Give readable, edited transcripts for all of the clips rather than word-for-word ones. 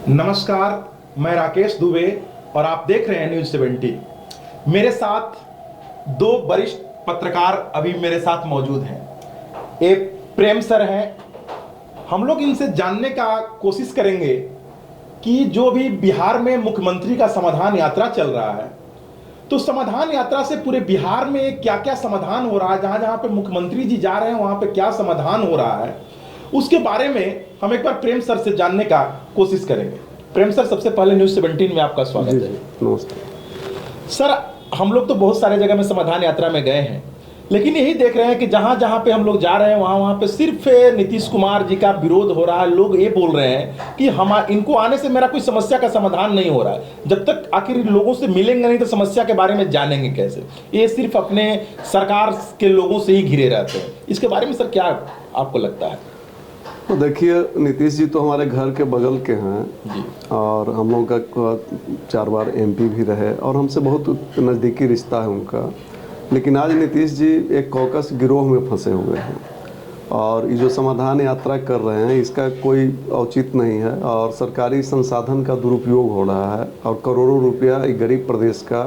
नमस्कार, मैं राकेश दुबे और आप देख रहे हैं न्यूज़ 70। मेरे साथ दो वरिष्ठ पत्रकार अभी मेरे साथ मौजूद हैं। एक प्रेम सर हैं। हम लोग इनसे जानने का कोशिश करेंगे कि जो भी बिहार में मुख्यमंत्री का समाधान यात्रा चल रहा है, तो समाधान यात्रा से पूरे बिहार में क्या क्या समाधान हो रहा है, जहां जहां पे मुख्यमंत्री जी जा रहे हैं वहां पे क्या समाधान हो रहा है, उसके बारे में हम एक बार प्रेम सर से जानने का कोशिश करेंगे। प्रेम सर, सबसे पहले न्यूज़ 17 में आपका स्वागत है। नमस्ते सर, हम लोग तो बहुत सारे जगह में समाधान यात्रा में गए हैं, लेकिन यही देख रहे हैं कि जहां जहां पे हम लोग जा रहे हैं वहां वहां पे सिर्फ नीतीश कुमार जी का विरोध हो रहा है। लोग ये बोल रहे हैं कि हम इनको आने से मेरा कोई समस्या का समाधान नहीं हो रहा है। जब तक आखिर लोगों से मिलेंगे नहीं तो समस्या के बारे में जानेंगे कैसे। ये सिर्फ अपने सरकार के लोगों से ही घिरे रहते हैं। इसके बारे में सर क्या आपको लगता है? तो देखिए, नीतीश जी तो हमारे घर के बगल के हैं जी। और हम लोग का 4 बार एमपी भी रहे और हमसे बहुत नज़दीकी रिश्ता है उनका। लेकिन आज नीतीश जी एक कॉकस गिरोह में फंसे हुए हैं और ये जो समाधान यात्रा कर रहे हैं इसका कोई औचित्य नहीं है और सरकारी संसाधन का दुरुपयोग हो रहा है और करोड़ों रुपया एक गरीब प्रदेश का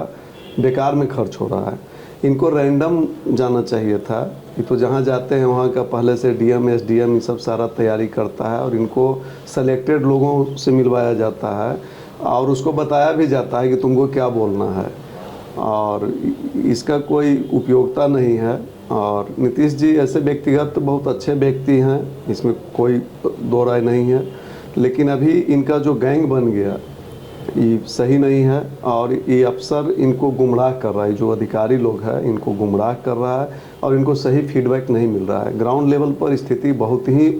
बेकार में खर्च हो रहा है। इनको रैंडम जाना चाहिए था। ये तो जहाँ जाते हैं वहाँ का पहले से डीएम एसडीएम ये सब सारा तैयारी करता है और इनको सेलेक्टेड लोगों से मिलवाया जाता है और उसको बताया भी जाता है कि तुमको क्या बोलना है और इसका कोई उपयोगिता नहीं है। और नीतीश जी ऐसे व्यक्तिगत बहुत अच्छे व्यक्ति हैं, इसमें कोई दो राय नहीं है, लेकिन अभी इनका जो गैंग बन गया ये सही नहीं है और ये अफसर इनको गुमराह कर रहा है। जो अधिकारी लोग हैं इनको गुमराह कर रहा है और इनको सही फीडबैक नहीं मिल रहा है। ग्राउंड लेवल पर स्थिति बहुत ही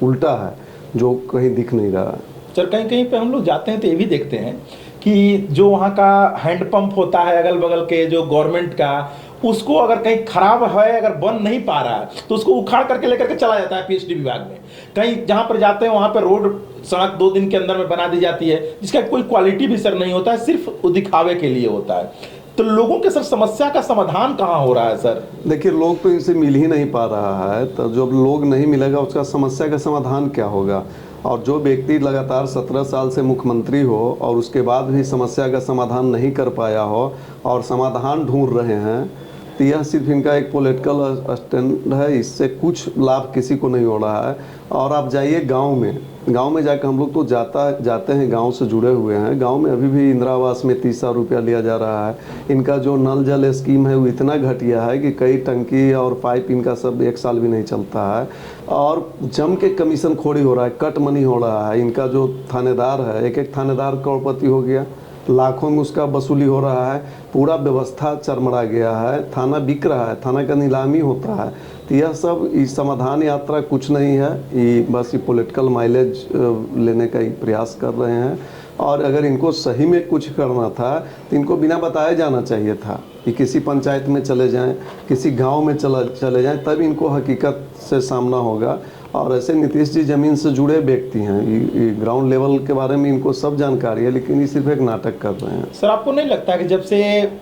उल्टा है जो कहीं दिख नहीं रहा है। सर, कहीं कहीं पे हम लोग जाते हैं तो ये भी देखते हैं कि जो वहाँ का हैंडपंप होता है अगल बगल के जो गवर्नमेंट का, उसको अगर कहीं खराब है, अगर बन नहीं पा रहा है तो उसको उखाड़ करके लेकर के चला जाता है पीएचडी विभाग में। कहीं जहाँ पर जाते हैं वहाँ पर रोड सड़क 2 दिन के अंदर में बना दी जाती है, जिसका कोई क्वालिटी भी सर नहीं होता है, सिर्फ दिखावे के लिए होता है। तो लोगों के सर समस्या का समाधान कहाँ हो रहा है सर? देखिए, लोग तो इनसे मिल ही नहीं पा रहा है, तो जब लोग नहीं मिलेगा उसका समस्या का समाधान क्या होगा? और जो व्यक्ति लगातार 17 साल से मुख्यमंत्री हो और उसके बाद भी समस्या का समाधान नहीं कर पाया हो और समाधान ढूंढ रहे हैं, तो यह सिर्फ इनका एक पॉलिटिकल स्टैंड है। इससे कुछ लाभ किसी को नहीं हो रहा है। और आप जाइए गांव में जाकर, हम लोग तो जाते हैं, गांव से जुड़े हुए हैं। गांव में अभी भी इंदिरा आवास में 30,000 रुपया लिया जा रहा है। इनका जो नल जल स्कीम है वो इतना घटिया है कि कई टंकी और पाइप इनका सब 1 साल भी नहीं चलता है और जम के कमीशन खोरी हो रहा है, कट मनी हो रहा है। इनका जो थानेदार है, एक थानेदार करोड़पति हो गया, लाखों में उसका वसूली हो रहा है। पूरा व्यवस्था चरमरा गया है, थाना बिक रहा है, थाना का नीलामी होता है। तो यह सब इस समाधान यात्रा कुछ नहीं है, ये बस ये पॉलिटिकल माइलेज लेने का ही प्रयास कर रहे हैं। और अगर इनको सही में कुछ करना था तो इनको बिना बताए जाना चाहिए था कि किसी पंचायत में चले जाएं, किसी गांव में चले जाएं, तब इनको हकीकत से सामना होगा। और ऐसे नीतीश जी ज़मीन से जुड़े व्यक्ति हैं, ये ग्राउंड लेवल के बारे में इनको सब जानकारी है, लेकिन ये सिर्फ एक नाटक कर रहे हैं। सर, आपको नहीं लगता कि जब से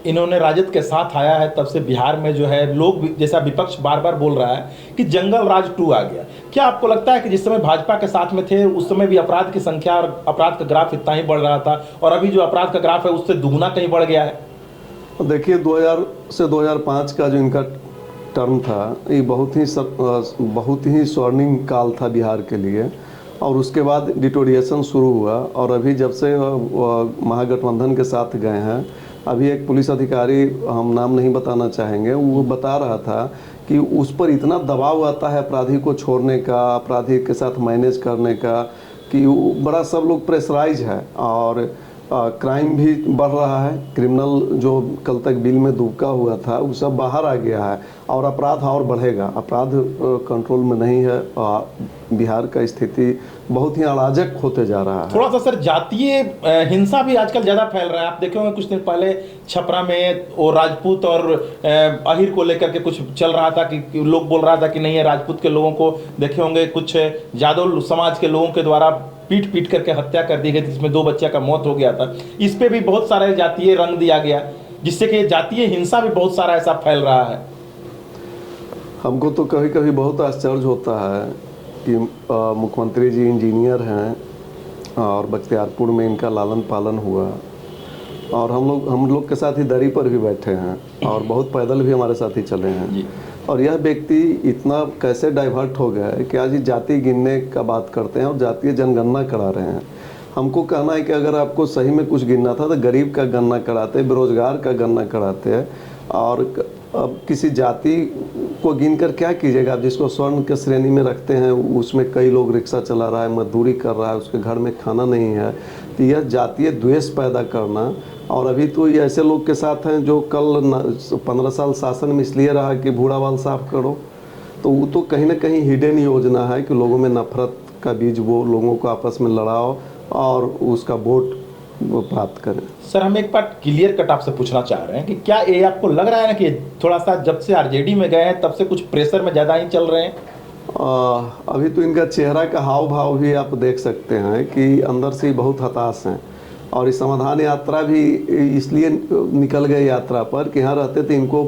इन्होंने राजद के साथ आया है तब से बिहार में जो है लोग जैसा विपक्ष बार बार बोल रहा है कि जंगल राज 2 आ गया? क्या आपको लगता है कि जिस समय भाजपा के साथ में थे उस समय भी अपराध की संख्या और अपराध का ग्राफ इतना ही बढ़ रहा था और अभी जो अपराध का ग्राफ है उससे दुगुना कहीं बढ़ गया है? देखिए, 2000 से 2005 का जो इनका टर्म था ये बहुत ही स्वर्णिम काल था बिहार के लिए। और उसके बाद डिटोरिएशन शुरू हुआ और अभी जब से महागठबंधन के साथ गए हैं, अभी एक पुलिस अधिकारी, हम नाम नहीं बताना चाहेंगे, वो बता रहा था कि उस पर इतना दबाव आता है अपराधी को छोड़ने का, अपराधी के साथ मैनेज करने का, कि वो बड़ा सब लोग प्रेशराइज है और क्राइम भी बढ़ रहा है। क्रिमिनल जो कल तक बिल में दुबका हुआ था वो सब बाहर आ गया है और अपराध और बढ़ेगा। अपराध कंट्रोल में नहीं है। बिहार का स्थिति बहुत ही अराजक होते जा रहा है। थोड़ा सा सर जातीय हिंसा भी आजकल ज़्यादा फैल रहा है। आप देखे होंगे कुछ दिन पहले छपरा में वो राजपूत और अहिर को लेकर के कुछ चल रहा था कि लोग बोल रहा था कि नहीं है, राजपूत के लोगों को देखे होंगे कुछ यादव समाज के लोगों के द्वारा पीट पीट करके हत्या कर दी गई, जिसमें 2 बच्चे का मौत हो गया था। इस पे भी बहुत सारे जातीय रंग दिया गया, जिससे कि जातीय हिंसा भी बहुत सारा ऐसा फैल रहा है। हमको तो कभी कभी बहुत आश्चर्य होता है कि मुख्यमंत्री जी इंजीनियर हैं और बख्तियारपुर में इनका लालन पालन हुआ, और हम लोग के साथ ही दरी पर भी बैठे हैं और बहुत पैदल भी हमारे साथ ही चले हैं। और यह व्यक्ति इतना कैसे डाइवर्ट हो गया है कि आज ये जाति गिनने का बात करते हैं और जातीय जनगणना करा रहे हैं। हमको कहना है कि अगर आपको सही में कुछ गिनना था तो गरीब का गणना कराते, बेरोजगार का गणना कराते हैं। और अब किसी जाति को गिनकर क्या कीजिएगा? आप जिसको स्वर्ण के श्रेणी में रखते हैं उसमें कई लोग रिक्शा चला रहा है, मजदूरी कर रहा है, उसके घर में खाना नहीं है। तो यह जातीय द्वेष पैदा करना, और अभी तो ये ऐसे लोग के साथ हैं जो कल 15 साल शासन में इसलिए रहा कि बूढ़ा बाल साफ करो, तो वो तो कहीं ना कहीं हिडन योजना है कि लोगों में नफरत का बीज वो लोगों को आपस में लड़ाओ और उसका वोट वो प्राप्त करें। सर, हम एक बात क्लियर कट आपसे पूछना चाह रहे हैं कि क्या ये आपको लग रहा है ना कि थोड़ा सा जब से आरजेडी में गए हैं तब से कुछ प्रेशर में ज़्यादा ही चल रहे हैं? अभी तो इनका चेहरा का हाव भाव भी आप देख सकते हैं कि अंदर से बहुत हताश हैं। और इस समाधान यात्रा भी इसलिए निकल गए यात्रा पर कि यहाँ रहते थे इनको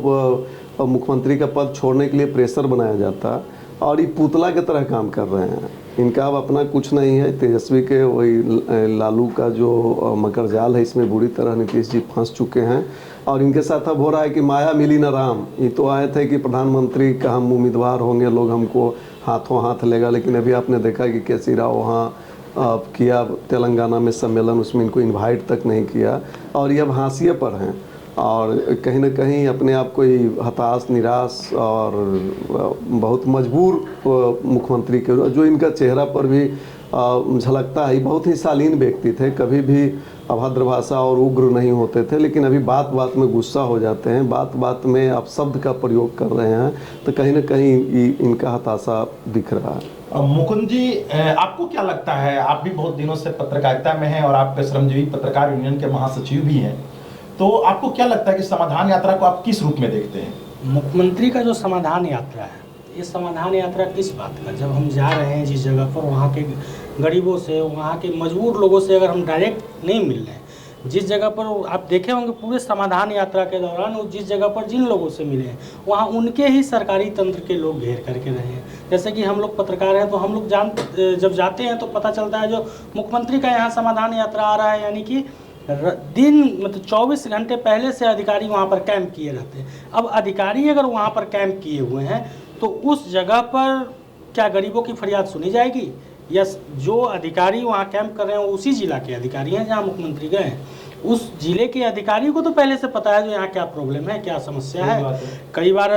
मुख्यमंत्री का पद छोड़ने के लिए प्रेशर बनाया जाता, और ये पुतला की तरह काम कर रहे हैं। इनका अब अपना कुछ नहीं है। तेजस्वी के वही लालू का जो मकर जाल है, इसमें बुरी तरह नीतीश जी फंस चुके हैं। और इनके साथ अब हो रहा है कि माया मिली न राम। ये तो आए थे कि प्रधानमंत्री का हम उम्मीदवार होंगे, लोग हमको हाथों हाथ लेगा, लेकिन अभी आपने देखा कि केसी राव वहाँ किया तेलंगाना में सम्मेलन, उसमें इनको इन्वाइट तक नहीं किया, और ये अब हाशिए पर हैं। और कहीं ना कहीं अपने आप को ही हताश, निराश और बहुत मजबूर मुख्यमंत्री के जो इनका चेहरा पर भी झलकता है। बहुत ही शालीन व्यक्ति थे, कभी भी अभद्र भाषा और उग्र नहीं होते थे, लेकिन अभी बात बात में गुस्सा हो जाते हैं, बात बात में आप शब्द का प्रयोग कर रहे हैं, तो कहीं ना कहीं इनका हताशा दिख रहा है। मुकुंद जी, आपको क्या लगता है, आप भी बहुत दिनों से पत्रकारिता में हैं और आप श्रमजीवी पत्रकार यूनियन के महासचिव भी हैं, तो आपको क्या लगता है कि समाधान यात्रा को आप किस रूप में देखते हैं? मुख्यमंत्री का जो समाधान यात्रा है, ये समाधान यात्रा किस बात का? जब हम जा रहे हैं जिस जगह पर, वहाँ के गरीबों से, वहाँ के मजबूर लोगों से अगर हम डायरेक्ट नहीं मिल रहे हैं, जिस जगह पर आप देखे होंगे पूरे समाधान यात्रा के दौरान वो जिस जगह पर जिन लोगों से मिले हैं वहाँ उनके ही सरकारी तंत्र के लोग घेर करके रहे हैं। जैसे कि हम लोग पत्रकार हैं तो हम लोग जब जाते हैं तो पता चलता है जो मुख्यमंत्री का यहाँ समाधान यात्रा आ रहा है, यानी कि दिन मतलब 24 घंटे पहले से अधिकारी वहाँ पर कैंप किए रहते हैं। अब अधिकारी अगर वहाँ पर कैंप किए हुए हैं तो उस जगह पर क्या गरीबों की फरियाद सुनी जाएगी? या जो अधिकारी वहाँ कैंप कर रहे हैं वो उसी जिला के अधिकारी हैं जहाँ मुख्यमंत्री गए हैं, उस जिले के अधिकारी को तो पहले से पता है जो यहाँ क्या प्रॉब्लम है, क्या समस्या है। कई बार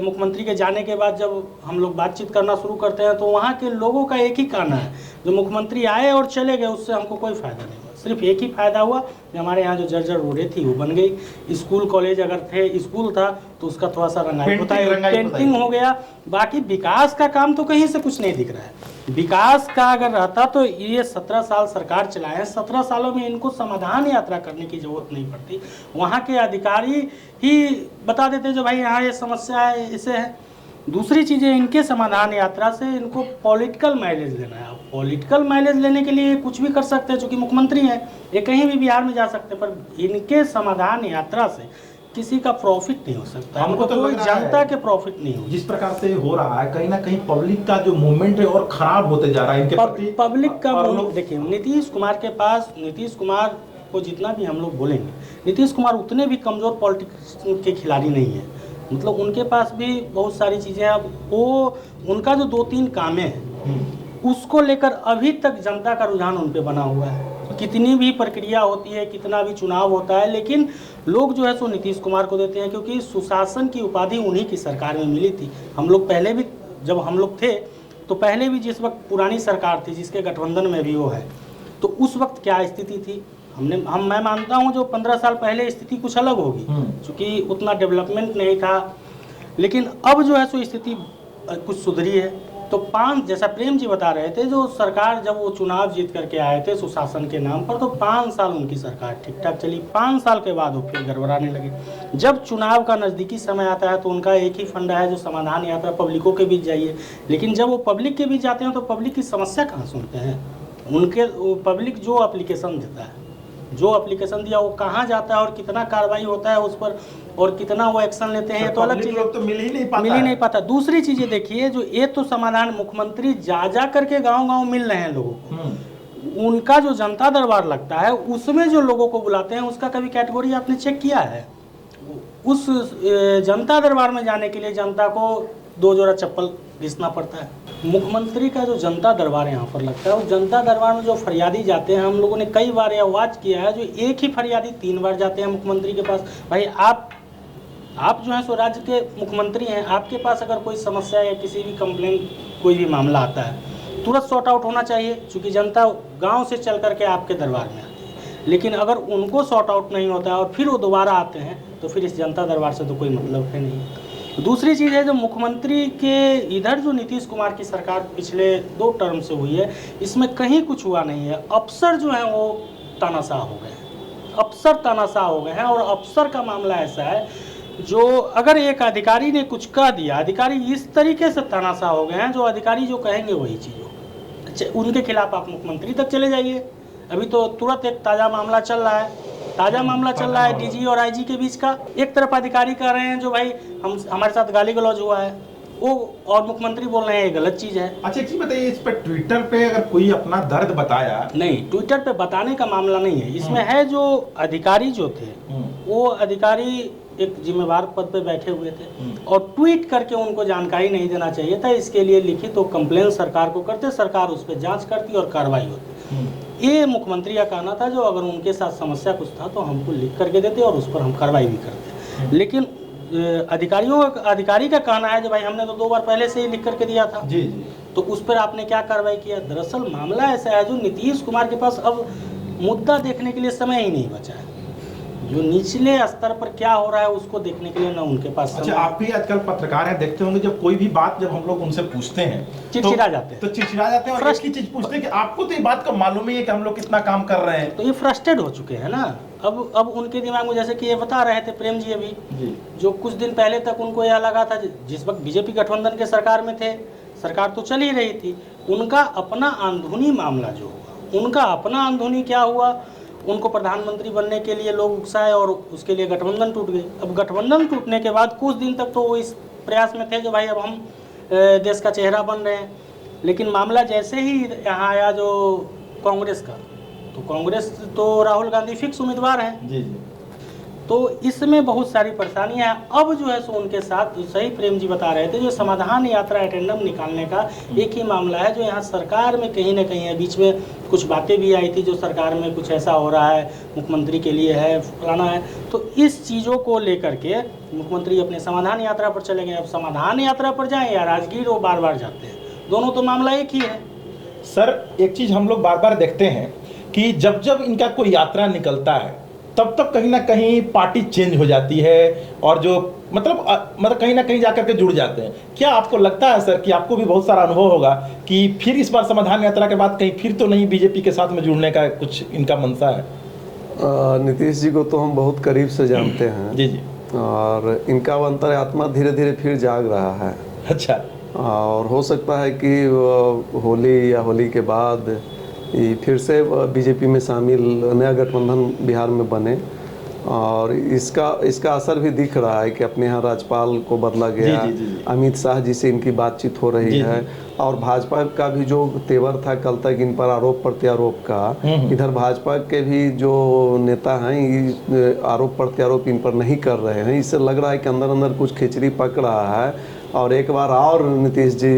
मुख्यमंत्री के जाने के बाद जब हम लोग बातचीत करना शुरू करते हैं तो वहाँ के लोगों का एक ही कहना है, जो मुख्यमंत्री आए और चले गए उससे हमको कोई फ़ायदा नहीं हुआ। सिर्फ एक ही फ़ायदा हुआ कि हमारे यहाँ जो जर्जर रोडें थी वो बन गई, स्कूल कॉलेज अगर थे, स्कूल था तो उसका थोड़ा सा रंगाई पुताई पेंटिंग हो गया, बाकी विकास का काम तो कहीं से कुछ नहीं दिख रहा है। विकास का अगर रहता तो ये 17 साल सरकार चलाए हैं, 17 सालों में इनको समाधान यात्रा करने की जरूरत नहीं पड़ती। वहाँ के अधिकारी ही बता देते जो भाई यहाँ ये समस्या है, इसे है। दूसरी चीज़ है, इनके समाधान यात्रा से इनको पॉलिटिकल माइलेज लेना है। पॉलिटिकल माइलेज लेने के लिए कुछ भी कर सकते हैं, चूँकि मुख्यमंत्री हैं, ये कहीं भी बिहार में जा सकते हैं, पर इनके समाधान यात्रा से किसी का प्रॉफिट नहीं हो सकता, हमको तो कोई जनता के प्रॉफिट नहीं हो। जिस प्रकार से हो रहा है, कहीं ना कहीं पब्लिक का जो मूवमेंट है और खराब होते जा रहा है इनके प्रति। पब्लिक का देखिए, नीतीश कुमार के पास, नीतीश कुमार को जितना भी हम लोग बोलेंगे, नीतीश कुमार उतने भी कमज़ोर पॉलिटिक्स के खिलाड़ी नहीं है। मतलब उनके पास भी बहुत सारी चीज़ें हैं। अब वो उनका जो 2-3 कामें हैं उसको लेकर अभी तक जनता का रुझान उन पे बना हुआ है। कितनी भी प्रक्रिया होती है, कितना भी चुनाव होता है, लेकिन लोग जो है सो नीतीश कुमार को देते हैं, क्योंकि सुशासन की उपाधि उन्हीं की सरकार में मिली थी। हम लोग पहले भी जब हम लोग थे तो पहले भी जिस वक्त पुरानी सरकार थी जिसके गठबंधन में भी वो है, तो उस वक्त क्या स्थिति थी मैं मानता हूँ जो 15 साल पहले स्थिति कुछ अलग होगी, क्योंकि उतना डेवलपमेंट नहीं था, लेकिन अब जो है सो स्थिति कुछ सुधरी है। तो 5, जैसा प्रेम जी बता रहे थे, जो सरकार जब वो चुनाव जीत करके आए थे सुशासन के नाम पर, तो 5 साल उनकी सरकार ठीक ठाक चली। 5 साल के बाद वो फिर गड़बड़ाने लगे। जब चुनाव का नज़दीकी समय आता है तो उनका एक ही फंडा है जो समाधान यात्रा पब्लिकों के बीच जाइए, लेकिन जब वो पब्लिक के बीच जाते हैं तो पब्लिक की समस्या कहाँ सुनते हैं। उनके पब्लिक जो एप्लीकेशन देता है, जो एप्लीकेशन दिया वो कहाँ जाता है और कितना कार्रवाई होता है उस पर और कितना वो एक्शन लेते हैं, ये तो अलग चीज़ तो मिल ही नहीं पाता। दूसरी चीज़ें देखिए, जो ये तो समाधान मुख्यमंत्री जा करके गांव-गांव मिल रहे हैं लोगों को, उनका जो जनता दरबार लगता है उसमें जो लोगों को बुलाते हैं उसका कभी कैटेगरी आपने चेक किया है? उस जनता दरबार में जाने के लिए जनता को 2 जोड़ा चप्पल घिसना पड़ता है। मुख्यमंत्री का जो जनता दरबार यहाँ पर लगता है, उस जनता दरबार में जो फरियादी जाते हैं, हम लोगों ने कई बार यह वाच किया है, जो एक ही फरियादी 3 बार जाते हैं मुख्यमंत्री के पास। भाई आप जो है सो राज्य के मुख्यमंत्री हैं, आपके पास अगर कोई समस्या या किसी भी कंप्लेंट कोई भी मामला आता है तुरंत सॉर्ट आउट होना चाहिए, क्योंकि जनता गांव से चल करके आपके दरबार में आती है। लेकिन अगर उनको सॉर्ट आउट नहीं होता है और फिर वो दोबारा आते हैं तो फिर इस जनता दरबार से तो कोई मतलब है नहीं। दूसरी चीज़ है, जो मुख्यमंत्री के इधर जो नीतीश कुमार की सरकार पिछले 2 टर्म से हुई है, इसमें कहीं कुछ हुआ नहीं है। अफसर जो हैं वो तानाशाह हो गए हैं, अफसर तानाशाह हो गए हैं। और अफसर का मामला ऐसा है, जो अगर एक अधिकारी ने कुछ कह दिया, अधिकारी इस तरीके से तानाशाह हो गए हैं, जो अधिकारी जो कहेंगे वही चीज़ हो। उनके खिलाफ आप मुख्यमंत्री तक चले जाइए। अभी तो तुरंत एक ताज़ा मामला चल रहा है, डीजी और आईजी के बीच का। एक तरफ अधिकारी कह रहे हैं जो भाई हमारे साथ गाली गलौज हुआ है वो, और मुख्यमंत्री बोल रहे हैं ये गलत चीज़ है। अच्छा, एक चीज बताइए, इस पर ट्विटर पे अगर कोई अपना दर्द बताया? नहीं, ट्विटर पे बताने का मामला नहीं है इसमें। है जो अधिकारी जो थे वो अधिकारी एक जिम्मेवार पद पे बैठे हुए थे और ट्वीट करके उनको जानकारी नहीं देना चाहिए था। इसके लिए लिखित तो कंप्लेन सरकार को करते, सरकार उस पर जांच करती और कार्रवाई होती। ये मुख्यमंत्री का कहना था, जो अगर उनके साथ समस्या कुछ था तो हमको लिख करके देते और उस पर हम कार्रवाई भी करते। लेकिन अधिकारी का कहना है जो भाई हमने तो 2 बार पहले से ही लिख करके दिया था। जी। तो उस पर आपने क्या कार्रवाई किया? दरअसल मामला ऐसा है, जो नीतीश कुमार के पास अब मुद्दा देखने के लिए समय ही नहीं बचा है। जो निचले स्तर पर क्या हो रहा है उसको देखने के लिए ना उनके पास। अच्छा, आप भी आजकल पत्रकार हैं, देखते होंगे जब कोई भी बात जब हम लोग उनसे पूछते हैं चिड़चिड़ा जाते हैं। तो चिड़चिड़ा जाते हैं और एक ही चीज पूछते हैं कि आपको तो ये बात का मालूम ही है कि हम लोग कितना काम कर रहे हैं। तो ये फ्रस्ट्रेट हो चुके हैं ना। अब उनके दिमाग में, जैसे कि ये बता रहे थे प्रेम जी अभी, जो कुछ दिन पहले तक उनको यह लगा था, जिस वक्त बीजेपी गठबंधन के सरकार में थे, सरकार तो चल ही रही थी, उनका अपना अंदरूनी मामला जो हुआ, उनका अपना अंदरूनी क्या हुआ, उनको प्रधानमंत्री बनने के लिए लोग उकसाए और उसके लिए गठबंधन टूट गई। अब गठबंधन टूटने के बाद कुछ दिन तक तो वो इस प्रयास में थे कि भाई अब हम देश का चेहरा बन रहे हैं। लेकिन मामला जैसे ही यहाँ आया जो कांग्रेस का, तो कांग्रेस तो राहुल गांधी फिक्स उम्मीदवार हैं। जी। तो इसमें बहुत सारी परेशानियां हैं। अब जो है सो उनके साथ, जो सही प्रेम जी बता रहे थे, जो समाधान यात्रा एटेंडम निकालने का एक ही मामला है, जो यहाँ सरकार में कहीं ना कहीं है। बीच में कुछ बातें भी आई थी जो सरकार में कुछ ऐसा हो रहा है, मुख्यमंत्री के लिए है, फलाना है। तो इस चीज़ों को लेकर के मुख्यमंत्री अपने समाधान यात्रा पर चले गए। अब समाधान यात्रा पर जाएँ या राजगीर, वो बार बार जाते हैं, दोनों तो मामला एक ही है। सर, एक चीज हम लोग बार बार देखते हैं कि जब जब इनका कोई यात्रा निकलता है तब तब कहीं ना कहीं पार्टी चेंज हो जाती है और जो मतलब कहीं ना कहीं जाकर के जुड़ जाते हैं। क्या आपको लगता है सर कि आपको भी बहुत सारा अनुभव होगा कि फिर इस बार समाधान यात्रा के बाद कहीं फिर तो नहीं बीजेपी के साथ में जुड़ने का कुछ इनका मनसा है? नीतीश जी को तो हम बहुत करीब से जानते हैं। जी। और इनका अंतरात्मा धीरे धीरे फिर जाग रहा है। अच्छा। और हो सकता है कि होली या होली के बाद ये फिर से बीजेपी में शामिल, नया गठबंधन बिहार में बने। और इसका असर भी दिख रहा है कि अपने यहाँ राज्यपाल को बदला गया। जी। अमित शाह जी से इनकी बातचीत हो रही है। और भाजपा का भी जो तेवर था कल तक इन पर आरोप प्रत्यारोप का, इधर भाजपा के भी जो नेता हैं आरोप प्रत्यारोप इन पर नहीं कर रहे हैं। इससे लग रहा है कि अंदर अंदर कुछ खिचड़ी पक रहा है और एक बार और नीतीश जी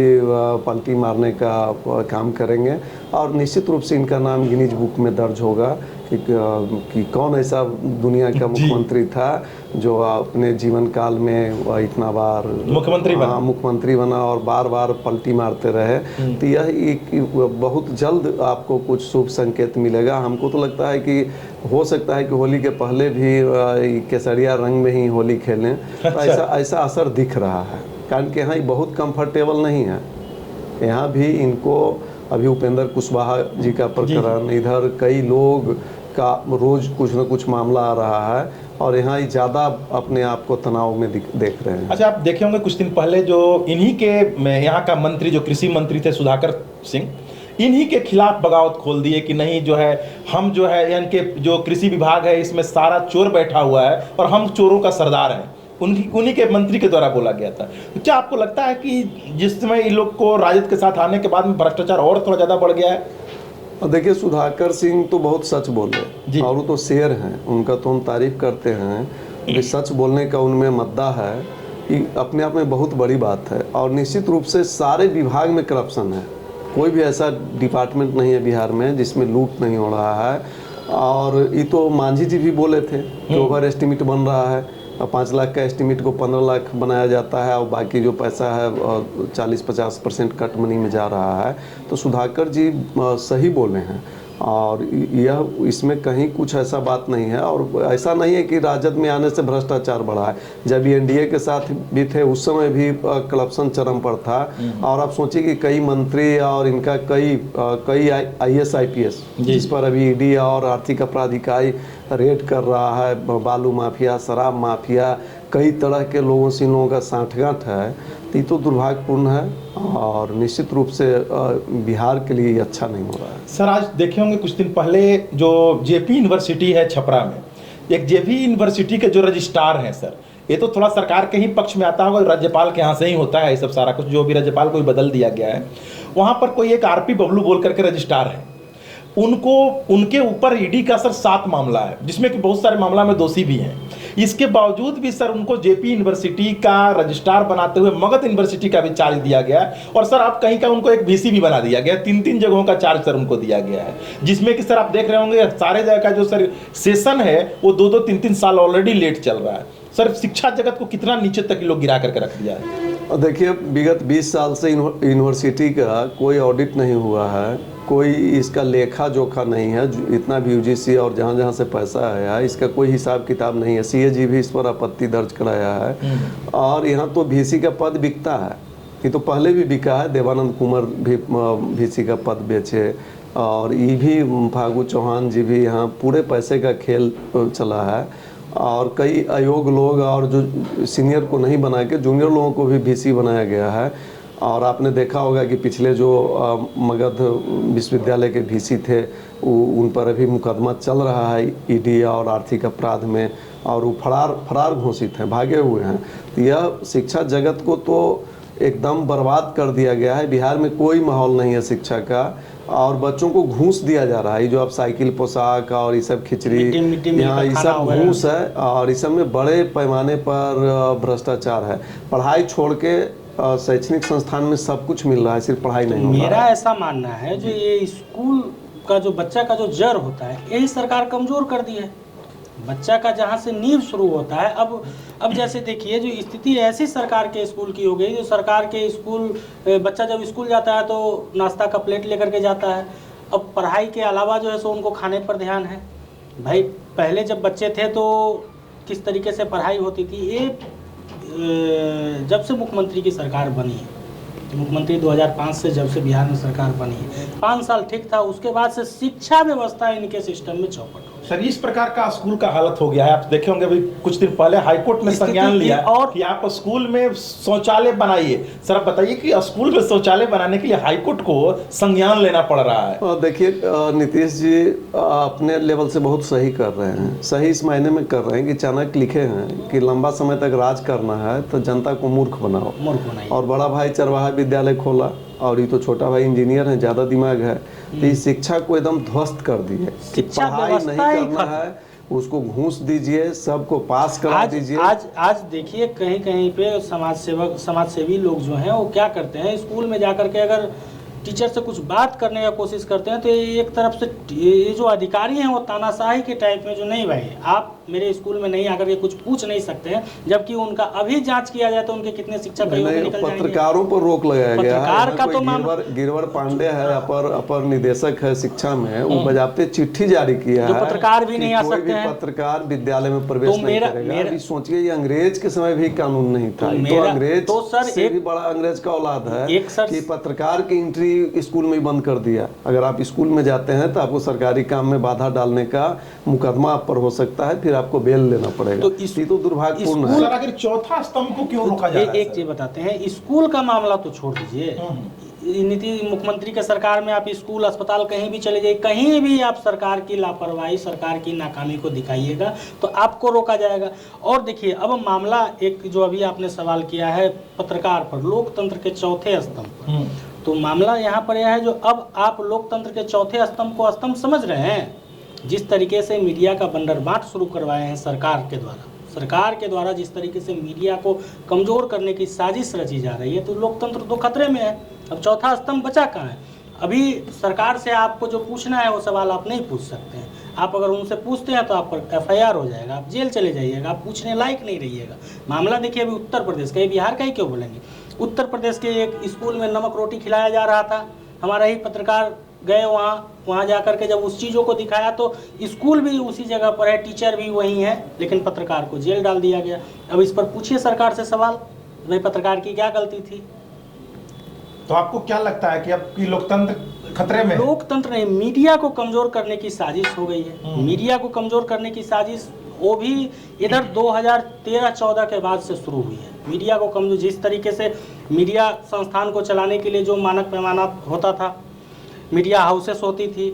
पलटी मारने का काम करेंगे और निश्चित रूप से इनका नाम गिनीज बुक में दर्ज होगा कि कौन ऐसा दुनिया का मुख्यमंत्री था जो अपने जीवन काल में इतना बार मुख्यमंत्री बना और बार बार पलटी मारते रहे। तो यह एक बहुत जल्द आपको कुछ शुभ संकेत मिलेगा। हमको तो लगता है कि हो सकता है कि होली के पहले भी केसरिया रंग में ही होली खेलें। तो ऐसा असर दिख रहा है, कारण कि यहाँ बहुत कंफर्टेबल नहीं है। यहाँ भी इनको अभी उपेंद्र कुशवाहा जी का प्रकरण, इधर कई लोग का रोज कुछ न कुछ मामला आ रहा है और यहाँ ज़्यादा अपने आप को तनाव में देख रहे हैं। अच्छा, आप देखे होंगे कुछ दिन पहले जो इन्हीं के यहाँ का मंत्री, जो कृषि मंत्री थे सुधाकर सिंह, इन्हीं के खिलाफ बगावत खोल दिए कि नहीं जो है हम जो है इनके जो कृषि विभाग है इसमें सारा चोर बैठा हुआ है और हम चोरों का सरदार हैं। उन्हीं के मंत्री के द्वारा बोला गया था। तो क्या आपको लगता है कि जिस समय इन लोग को राजद के साथ आने के बाद में भ्रष्टाचार और थोड़ा ज़्यादा बढ़ गया है? और देखिए सुधाकर सिंह तो बहुत सच जी। बोले और वो तो शेर हैं, उनका तो हम तारीफ करते हैं कि सच बोलने का उनमें मद्दा है कि अपने आप में बहुत बड़ी बात है। और निश्चित रूप से सारे विभाग में करप्शन है, कोई भी ऐसा डिपार्टमेंट नहीं है बिहार में जिसमें लूट नहीं हो रहा है। और ये तो मांझी जी भी बोले थे कि ओवर एस्टिमेट बन रहा है, 5 लाख का एस्टिमेट को 15 लाख बनाया जाता है और बाकी जो पैसा है 40-50% कट मनी में जा रहा है। तो सुधाकर जी सही बोले हैं और यह इसमें कहीं कुछ ऐसा बात नहीं है। और ऐसा नहीं है कि राजद में आने से भ्रष्टाचार बढ़ा है, जब ये एनडीए के साथ भी थे उस समय भी करप्शन चरम पर था। और आप सोचिए कि कई मंत्री और इनका कई IAS IPS जिस पर अभी ईडी और आर्थिक अपराध इकाई रेड कर रहा है, बालू माफिया, शराब माफिया, कई तरह के लोगों से इन लोगों का साठगांठ है। तो ये तो दुर्भाग्यपूर्ण है और निश्चित रूप से बिहार के लिए ये अच्छा नहीं हो रहा है। सर आज देखे होंगे कुछ दिन पहले जो जेपी यूनिवर्सिटी है छपरा में, एक जेपी यूनिवर्सिटी के जो रजिस्ट्रार हैं सर, ये तो थोड़ा सरकार के ही पक्ष में आता होगा, राज्यपाल के यहाँ से ही होता है ये सब सारा कुछ, जो भी राज्यपाल को भी बदल दिया गया है। वहाँ पर कोई एक RP बबलू बोल करके रजिस्ट्रार है, उनके ऊपर ईडी का सर 7 मामला है, जिसमें कि बहुत सारे मामला में दोषी भी हैं। इसके बावजूद भी सर उनको जेपी यूनिवर्सिटी का रजिस्ट्रार बनाते हुए मगध यूनिवर्सिटी का भी चार्ज दिया गया है। और सर आप कहीं का उनको एक VC भी बना दिया गया, 3 जगहों का चार्ज सर उनको दिया गया है, जिसमें कि सर आप देख रहे होंगे सारे जगह का जो सर सेशन है वो 2-2, 3-3 साल ऑलरेडी लेट चल रहा है। सर शिक्षा जगत को कितना नीचे तक लोग गिरा करके रख दिया है। और देखिए विगत 20 साल से यूनिवर्सिटी का कोई ऑडिट नहीं हुआ है, कोई इसका लेखा जोखा नहीं है, इतना भी UGC और जहाँ जहाँ से पैसा आया है इसका कोई हिसाब किताब नहीं है। CAG भी इस पर आपत्ति दर्ज कराया है। और यहाँ तो VC का पद बिकता है, ये तो पहले भी बिका है, देवानंद कुमार भी VC का पद बेचे और ये भी फागू चौहान जी भी, यहाँ पूरे पैसे का खेल चला है। और कई अयोग्य लोग और जो सीनियर को नहीं बना के जूनियर लोगों को भी VC बनाया गया है। और आपने देखा होगा कि पिछले जो मगध विश्वविद्यालय के VC थे उन पर अभी मुकदमा चल रहा है ईडी और आर्थिक अपराध में, और वो फरार घोषित हैं, भागे हुए हैं। तो यह शिक्षा जगत को तो एकदम बर्बाद कर दिया गया है। बिहार में कोई माहौल नहीं है शिक्षा का और बच्चों को घूस दिया जा रहा है। जो अब साइकिल, पोशाक और ये सब खिचड़ी, यहाँ ये सब घूस है और इस सब में बड़े पैमाने पर भ्रष्टाचार है। पढ़ाई छोड़ के शैक्षणिक संस्थान में सब कुछ मिल रहा है, सिर्फ पढ़ाई नहीं हो रहा है। मेरा ऐसा मानना है जो ये स्कूल का जो बच्चा का जो जड़ होता है यही सरकार कमजोर कर दी है। बच्चा का जहाँ से नींव शुरू होता है, अब जैसे देखिए जो स्थिति ऐसी सरकार के स्कूल की हो गई, जो सरकार के स्कूल बच्चा जब स्कूल जाता है तो नाश्ता का प्लेट लेकर के जाता है। अब पढ़ाई के अलावा जो है सो उनको खाने पर ध्यान है। भाई पहले जब बच्चे थे तो किस तरीके से पढ़ाई होती थी, ये जब से मुख्यमंत्री की सरकार बनी है, मुख्यमंत्री 2005 से जब से बिहार में सरकार बनी है, 5 साल ठीक था, उसके बाद से शिक्षा व्यवस्था इनके सिस्टम में चौपट हो। सर इस प्रकार का स्कूल का हालत हो गया है। आप देखे होंगे अभी कुछ दिन पहले हाईकोर्ट ने संज्ञान लिया और कि आप स्कूल में शौचालय बनाइए। सर आप बताइए कि स्कूल में शौचालय बनाने के लिए हाईकोर्ट को संज्ञान लेना पड़ रहा है। देखिए नीतीश जी अपने लेवल से बहुत सही कर रहे हैं, सही इस मायने में कर रहे हैं कि चाणक्य लिखे हैं कि लंबा समय तक राज करना है तो जनता को मूर्ख बनाओ। और बड़ा भाई चरवाहा विद्यालय खोला और ये तो छोटा भाई इंजीनियर है, ज़्यादा दिमाग है, तो इस शिक्षा को एकदम ध्वस्त कर दिए। पढ़ाई नहीं करना है, उसको घूस दीजिए, सबको पास करा दीजिए। आज देखिए कहीं कहीं पे समाजसेवी लोग जो हैं वो क्या करते हैं, स्कूल में जाकर के अगर टीचर से कुछ बात करने का कोशिश करते हैं तो एक तरफ से ये जो अधिकारी हैं वो तानाशाही के टाइप में, जो नहीं भाई आप मेरे स्कूल में नहीं आकर के कुछ पूछ नहीं सकते हैं, जबकि उनका अभी जांच किया जाए तो उनके कितने शिक्षक पत्रकारों पर रोक लगाया गया है। पत्रकार का तो गिरवर पांडे है, अपर निदेशक है शिक्षा में, वो बजाते चिट्ठी जारी किया है, पत्रकार भी नहीं आ सकते हैं, पत्रकार विद्यालय में प्रवेश नहीं करेगा। सोचिए ये अंग्रेज के समय भी कानून नहीं था, तो अंग्रेज से भी बड़ा अंग्रेज का औलाद है कि पत्रकार की एंट्री स्कूल में बंद कर दिया। अगर आप स्कूल में जाते हैं तो आपको सरकारी काम में बाधा डालने का मुकदमा आप पर हो सकता है, फिर आपको बेल लेना पड़ेगा। तो ये तो दुर्भाग्यपूर्ण है। आखिर चौथा स्तंभ को क्यों रोका जा रहा है? एक चीज बताते हैं, स्कूल का मामला तो छोड़ दीजिए, नीति मुख्यमंत्री के सरकार में आप स्कूल अस्पताल कहीं भी चले जाइए, कहीं भी आप सरकार की लापरवाही, सरकार की नाकामी को दिखाइएगा तो आपको रोका जाएगा। और देखिए अब मामला एक जो अभी आपने सवाल किया है पत्रकार पर, लोकतंत्र के चौथे स्तंभ, तो मामला यहाँ पर यह है जो अब आप लोकतंत्र के चौथे स्तंभ को स्तंभ समझ रहे हैं। जिस तरीके से मीडिया का बंदरबाट शुरू करवाए हैं सरकार के द्वारा जिस तरीके से मीडिया को कमज़ोर करने की साजिश रची जा रही है, तो लोकतंत्र तो खतरे में है। अब चौथा स्तंभ बचा कहाँ है? अभी सरकार से आपको जो पूछना है वो सवाल आप नहीं पूछ सकते हैं। आप अगर उनसे पूछते हैं तो आप पर FIR हो जाएगा, आप जेल चले जाइएगा, आप पूछने लायक नहीं रहिएगा। मामला देखिए अभी उत्तर प्रदेश का, ये बिहार का ही क्यों बोलेंगे। उत्तर प्रदेश के एक स्कूल में नमक रोटी खिलाया जा रहा था, हमारा ही पत्रकार गए वहाँ जा कर के जब उस चीज़ों को दिखाया तो स्कूल भी उसी जगह पर है, टीचर भी वहीं है, लेकिन पत्रकार को जेल डाल दिया गया। अब इस पर पूछिए सरकार से सवाल, भाई पत्रकार की क्या गलती थी? तो आपको क्या लगता है कि अब की लोकतंत्र खतरे में है? लोकतंत्र नहीं, मीडिया को कमजोर करने की साजिश हो गई है। मीडिया को कमजोर करने की साजिश वो भी इधर 2013-14 के बाद से शुरू हुई है। मीडिया को कमजोर, जिस तरीके से मीडिया संस्थान को चलाने के लिए जो मानक पैमाना होता था, मीडिया हाउसेस होती थी,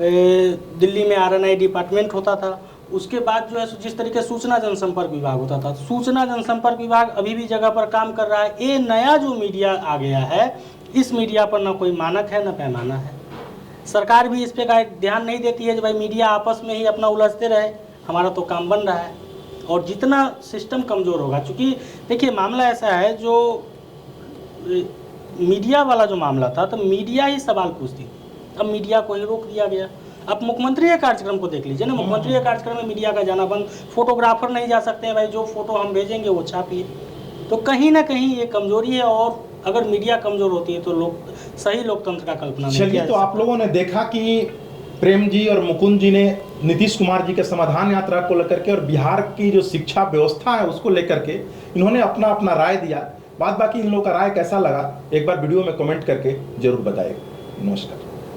दिल्ली में RNI डिपार्टमेंट होता था, उसके बाद जो है जिस तरीके सूचना जनसंपर्क विभाग होता था, सूचना जनसंपर्क विभाग अभी भी जगह पर काम कर रहा है। ये नया जो मीडिया आ गया है, इस मीडिया पर ना कोई मानक है ना पैमाना है। सरकार भी इस पे ध्यान नहीं देती है कि भाई मीडिया आपस में ही अपना उलझते रहे, हमारा तो काम बन रहा है। और जितना सिस्टम कमज़ोर होगा, चूँकि देखिए मामला ऐसा है, जो मीडिया वाला जो मामला था तो मीडिया ही सवाल पूछती थी, अब मीडिया को ही रोक दिया गया। अब मुख्यमंत्री के कार्यक्रम को देख लीजिए ना, मुख्यमंत्री के कार्यक्रम में मीडिया का जाना बंद, फोटोग्राफर नहीं जा सकते हैं, भाई जो फोटो हम भेजेंगे वो छापिए। तो कहीं ना कहीं ये कमजोरी है, और अगर मीडिया कमजोर होती है तो सही लोकतंत्र का कल्पना नहीं। चलिए, तो आप लोगों ने देखा कि प्रेम जी और मुकुंद जी ने नीतीश कुमार जी के समाधान यात्रा को लेकर के और बिहार की जो शिक्षा व्यवस्था है उसको लेकर के इन्होंने अपना अपना राय दिया। बात बाकी इन लोगों का राय कैसा लगा, एक बार वीडियो में कमेंट करके जरूर बताइएगा। नमस्कार।